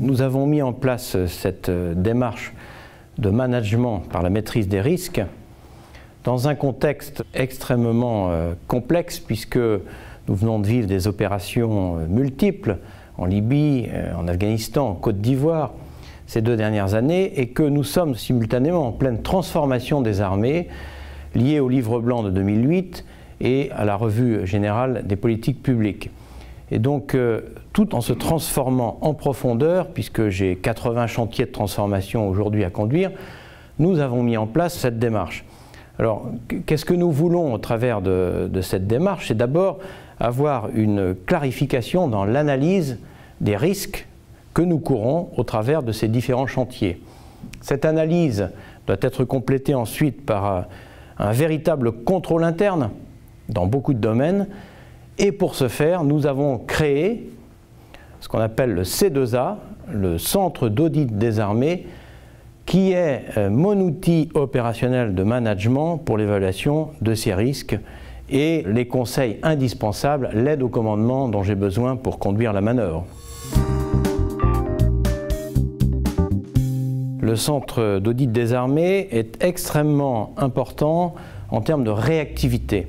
Nous avons mis en place cette démarche de management par la maîtrise des risques dans un contexte extrêmement complexe, puisque nous venons de vivre des opérations multiples en Libye, en Afghanistan, en Côte d'Ivoire ces 2 dernières années, et que nous sommes simultanément en pleine transformation des armées liée au livre blanc de 2008 et à la revue générale des politiques publiques. Et donc, tout en se transformant en profondeur, puisque j'ai 80 chantiers de transformation aujourd'hui à conduire, nous avons mis en place cette démarche. Alors, qu'est-ce que nous voulons au travers de cette démarche? C'est d'abord avoir une clarification dans l'analyse des risques que nous courons au travers de ces différents chantiers. Cette analyse doit être complétée ensuite par un véritable contrôle interne dans beaucoup de domaines. Et pour ce faire, nous avons créé ce qu'on appelle le C2A, le Centre d'audit des armées, qui est mon outil opérationnel de management pour l'évaluation de ces risques et les conseils indispensables, l'aide au commandement dont j'ai besoin pour conduire la manœuvre. Le Centre d'audit des armées est extrêmement important en termes de réactivité.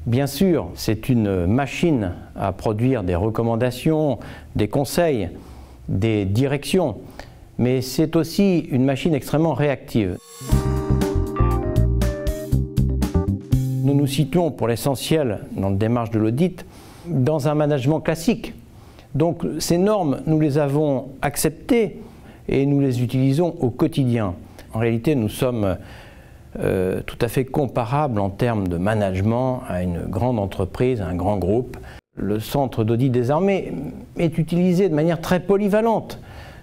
Bien sûr, c'est une machine à produire des recommandations, des conseils, des directions, mais c'est aussi une machine extrêmement réactive. Nous nous situons pour l'essentiel dans la démarche de l'audit dans un management classique. Donc ces normes, nous les avons acceptées et nous les utilisons au quotidien. En réalité, nous sommes tout à fait comparables en termes de management à une grande entreprise, à un grand groupe. Le Centre d'audit des armées est utilisé de manière très polyvalente.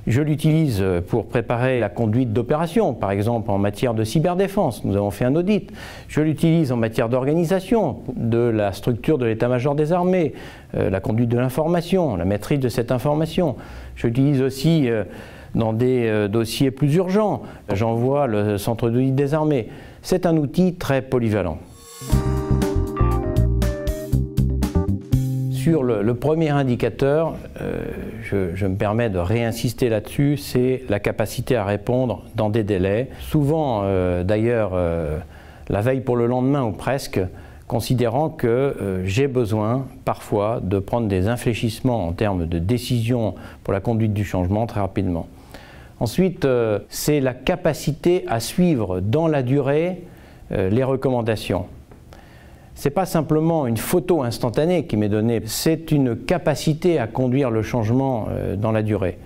Je l'utilise pour préparer la conduite d'opérations, par exemple en matière de cyberdéfense, nous avons fait un audit. Je l'utilise en matière d'organisation, de la structure de l'état-major des armées, la conduite de l'information, la maîtrise de cette information. Je l'utilise aussi dans des dossiers plus urgents. J'envoie le Centre d'audit des armées. C'est un outil très polyvalent. Sur le premier indicateur, je me permets de réinsister là-dessus, c'est la capacité à répondre dans des délais. Souvent, d'ailleurs, la veille pour le lendemain ou presque, considérant que j'ai besoin parfois de prendre des infléchissements en termes de décision pour la conduite du changement très rapidement. Ensuite, c'est la capacité à suivre dans la durée les recommandations. Ce n'est pas simplement une photo instantanée qui m'est donnée, c'est une capacité à conduire le changement dans la durée.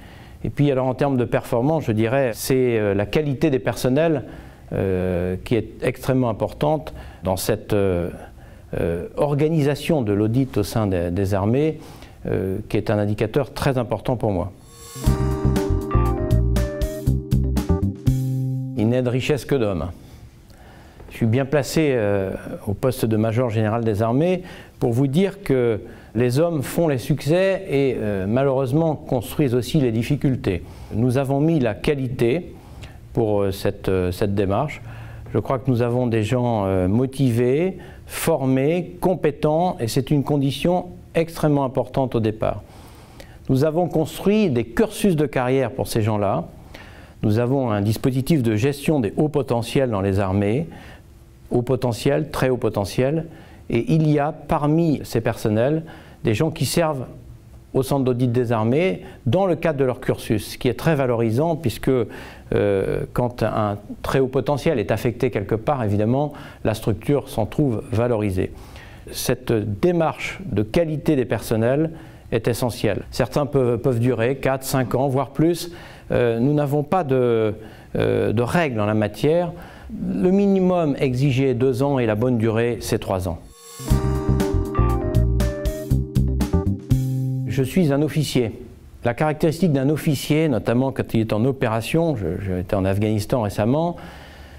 Et puis alors en termes de performance, je dirais, c'est la qualité des personnels qui est extrêmement importante dans cette organisation de l'audit au sein des armées, qui est un indicateur très important pour moi. Il n'est de richesse que d'hommes. Je suis bien placé au poste de major général des armées pour vous dire que les hommes font les succès et malheureusement construisent aussi les difficultés. Nous avons mis la qualité pour cette démarche. Je crois que nous avons des gens motivés, formés, compétents, et c'est une condition extrêmement importante au départ. Nous avons construit des cursus de carrière pour ces gens-là. Nous avons un dispositif de gestion des hauts potentiels dans les armées, haut potentiel, très haut potentiel, et il y a parmi ces personnels des gens qui servent au centre d'audit des armées dans le cadre de leur cursus, ce qui est très valorisant puisque quand un très haut potentiel est affecté quelque part, évidemment, la structure s'en trouve valorisée. Cette démarche de qualité des personnels est essentielle. Certains peuvent durer 4, 5 ans, voire plus. Nous n'avons pas de règles en la matière. Le minimum exigé est 2 ans et la bonne durée, c'est 3 ans. Je suis un officier. La caractéristique d'un officier, notamment quand il est en opération, j'étais en Afghanistan récemment,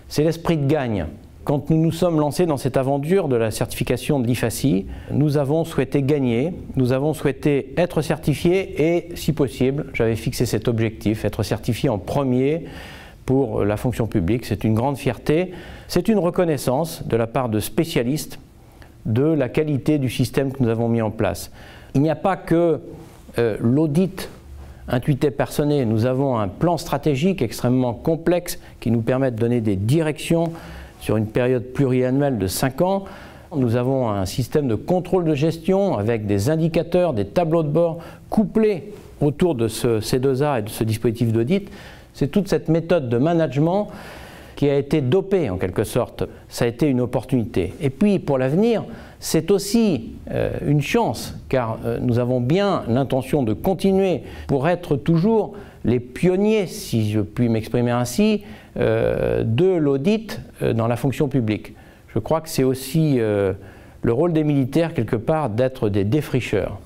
c'est l'esprit de gagne. Quand nous nous sommes lancés dans cette aventure de la certification de l'IFACI, nous avons souhaité gagner, nous avons souhaité être certifiés et, si possible, j'avais fixé cet objectif, être certifié en premier pour la fonction publique. C'est une grande fierté. C'est une reconnaissance de la part de spécialistes de la qualité du système que nous avons mis en place. Il n'y a pas que l'audit intuité personné. Nous avons un plan stratégique extrêmement complexe qui nous permet de donner des directions sur une période pluriannuelle de 5 ans. Nous avons un système de contrôle de gestion avec des indicateurs, des tableaux de bord couplés autour de ce C2A et de ce dispositif d'audit. C'est toute cette méthode de management qui a été dopée en quelque sorte. Ça a été une opportunité. Et puis pour l'avenir, c'est aussi une chance, car nous avons bien l'intention de continuer pour être toujours les pionniers, si je puis m'exprimer ainsi, de l'audit dans la fonction publique. Je crois que c'est aussi le rôle des militaires, quelque part, d'être des défricheurs.